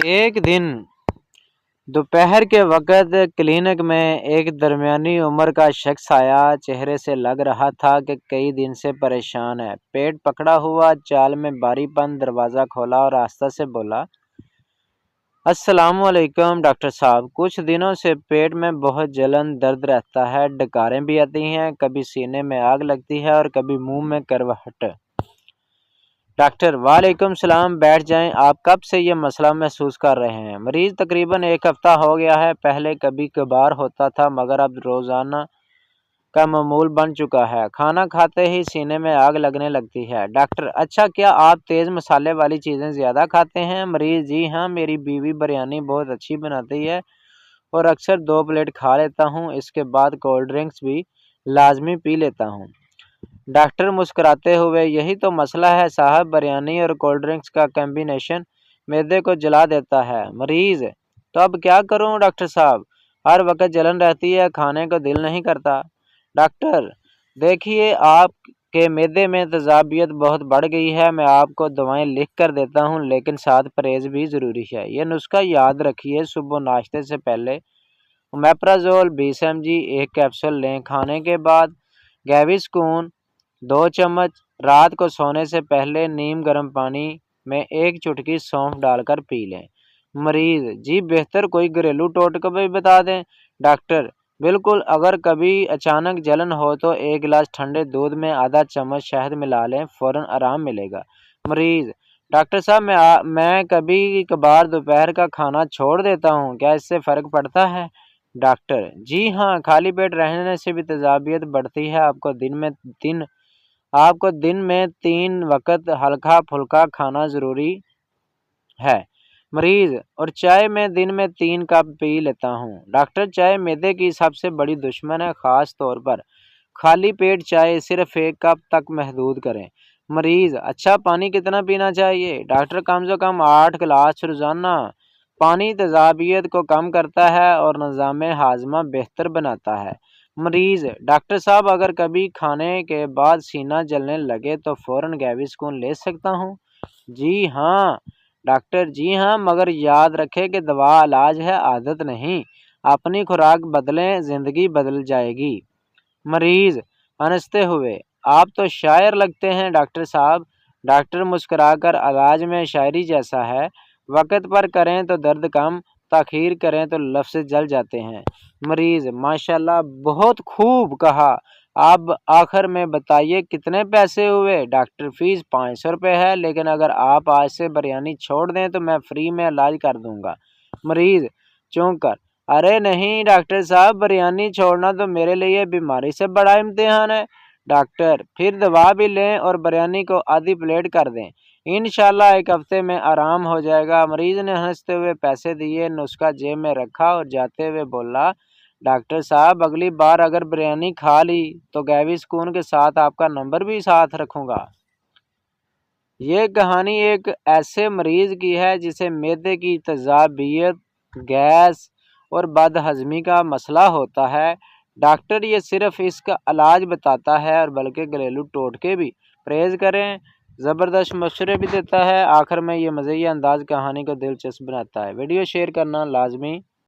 ایک دن دوپہر کے وقت کلینک میں ایک درمیانی عمر کا شخص آیا۔ چہرے سے لگ رہا تھا کہ کئی دن سے پریشان ہے۔ پیٹ پکڑا ہوا، چال میں باری پن، دروازہ کھولا اور آہستہ سے بولا، السلام علیکم ڈاکٹر صاحب، کچھ دنوں سے پیٹ میں بہت جلن درد رہتا ہے، ڈکاریں بھی آتی ہیں، کبھی سینے میں آگ لگتی ہے اور کبھی منہ میں کرواہٹ۔ ڈاکٹر: وعلیکم السلام، بیٹھ جائیں۔ آپ کب سے یہ مسئلہ محسوس کر رہے ہیں؟ مریض: تقریباً ایک ہفتہ ہو گیا ہے، پہلے کبھی کبھار ہوتا تھا مگر اب روزانہ کا معمول بن چکا ہے، کھانا کھاتے ہی سینے میں آگ لگنے لگتی ہے۔ ڈاکٹر: اچھا، کیا آپ تیز مسالے والی چیزیں زیادہ کھاتے ہیں؟ مریض: جی ہاں، میری بیوی بریانی بہت اچھی بناتی ہے اور اکثر 2 پلیٹ کھا لیتا ہوں، اس کے بعد کولڈ ڈرنکس بھی لازمی پی لیتا ہوں۔ ڈاکٹر مسکراتے ہوئے: یہی تو مسئلہ ہے صاحب، بریانی اور کولڈ ڈرنکس کا کمبینیشن معدے کو جلا دیتا ہے۔ مریض: تو اب کیا کروں ڈاکٹر صاحب؟ ہر وقت جلن رہتی ہے، کھانے کو دل نہیں کرتا۔ ڈاکٹر: دیکھیے، آپ کے معدے میں تیزابیت بہت بڑھ گئی ہے، میں آپ کو دوائیں لکھ کر دیتا ہوں لیکن ساتھ پرہیز بھی ضروری ہے۔ یہ نسخہ یاد رکھیے، صبح ناشتے سے پہلے اومیپرازول 20 mg 1 کیپسول لیں، کھانے کے بعد گیویسکون 2 چمچ، رات کو سونے سے پہلے نیم گرم پانی میں 1 چٹکی سونف ڈال کر پی لیں۔ مریض: جی بہتر کوئی گھریلو ٹوٹکا بھی بتا دیں۔ ڈاکٹر: بالکل، اگر کبھی اچانک جلن ہو تو 1 گلاس ٹھنڈے دودھ میں آدھا چمچ شہد ملا لیں، فوراً آرام ملے گا۔ مریض: ڈاکٹر صاحب، میں کبھی کبھار دوپہر کا کھانا چھوڑ دیتا ہوں، کیا اس سے فرق پڑتا ہے؟ ڈاکٹر: جی ہاں، خالی پیٹ رہنے سے بھی تیزابیت بڑھتی ہے، آپ کو دن میں 3 وقت ہلکا پھلکا کھانا ضروری ہے۔ مریض: اور چائے میں دن میں 3 کپ پی لیتا ہوں۔ ڈاکٹر: چائے معدے کی سب سے بڑی دشمن ہے، خاص طور پر خالی پیٹ چائے صرف 1 کپ تک محدود کریں۔ مریض: اچھا، پانی کتنا پینا چاہیے؟ ڈاکٹر: کم سے کم 8 گلاس روزانہ۔ پانی تیزابیت کو کم کرتا ہے اور نظام ہاضمہ بہتر بناتا ہے۔ مریض: ڈاکٹر صاحب، اگر کبھی کھانے کے بعد سینہ جلنے لگے تو فوراً گیویسکون لے سکتا ہوں؟ جی ہاں ڈاکٹر، جی ہاں، مگر یاد رکھیں کہ دوا علاج ہے، عادت نہیں۔ اپنی خوراک بدلیں، زندگی بدل جائے گی۔ مریض ہنستے ہوئے: آپ تو شاعر لگتے ہیں ڈاکٹر صاحب۔ ڈاکٹر مسکرا کر: علاج میں شاعری جیسا ہے، وقت پر کریں تو درد کم، تاخیر کریں تو لفظ جل جاتے ہیں۔ مریض: ماشاءاللہ، بہت خوب کہا۔ اب آخر میں بتائیے کتنے پیسے ہوئے؟ ڈاکٹر: فیس 500 روپے ہے، لیکن اگر آپ آج سے بریانی چھوڑ دیں تو میں فری میں علاج کر دوں گا۔ مریض چونک کر: ارے نہیں ڈاکٹر صاحب، بریانی چھوڑنا تو میرے لیے بیماری سے بڑا امتحان ہے۔ ڈاکٹر: پھر دوا بھی لیں اور بریانی کو آدھی پلیٹ کر دیں، انشاءاللہ 1 ہفتے میں آرام ہو جائے گا۔ مریض نے ہنستے ہوئے پیسے دیے، نسخہ جیب میں رکھا اور جاتے ہوئے بولا، ڈاکٹر صاحب، اگلی بار اگر بریانی کھا لی تو گیویسکون کے ساتھ آپ کا نمبر بھی ساتھ رکھوں گا۔ یہ کہانی ایک ایسے مریض کی ہے جسے معدے کی تیزابیت، گیس اور بد ہضمی کا مسئلہ ہوتا ہے۔ ڈاکٹر یہ صرف اس کا علاج بتاتا ہے اور بلکہ گھریلو ٹوٹکے بھی، پرہیز کریں، زبردست مشورے بھی دیتا ہے۔ آخر میں یہ مزاحیہ انداز کہانی کو دلچسپ بناتا ہے۔ ویڈیو شیئر کرنا لازمی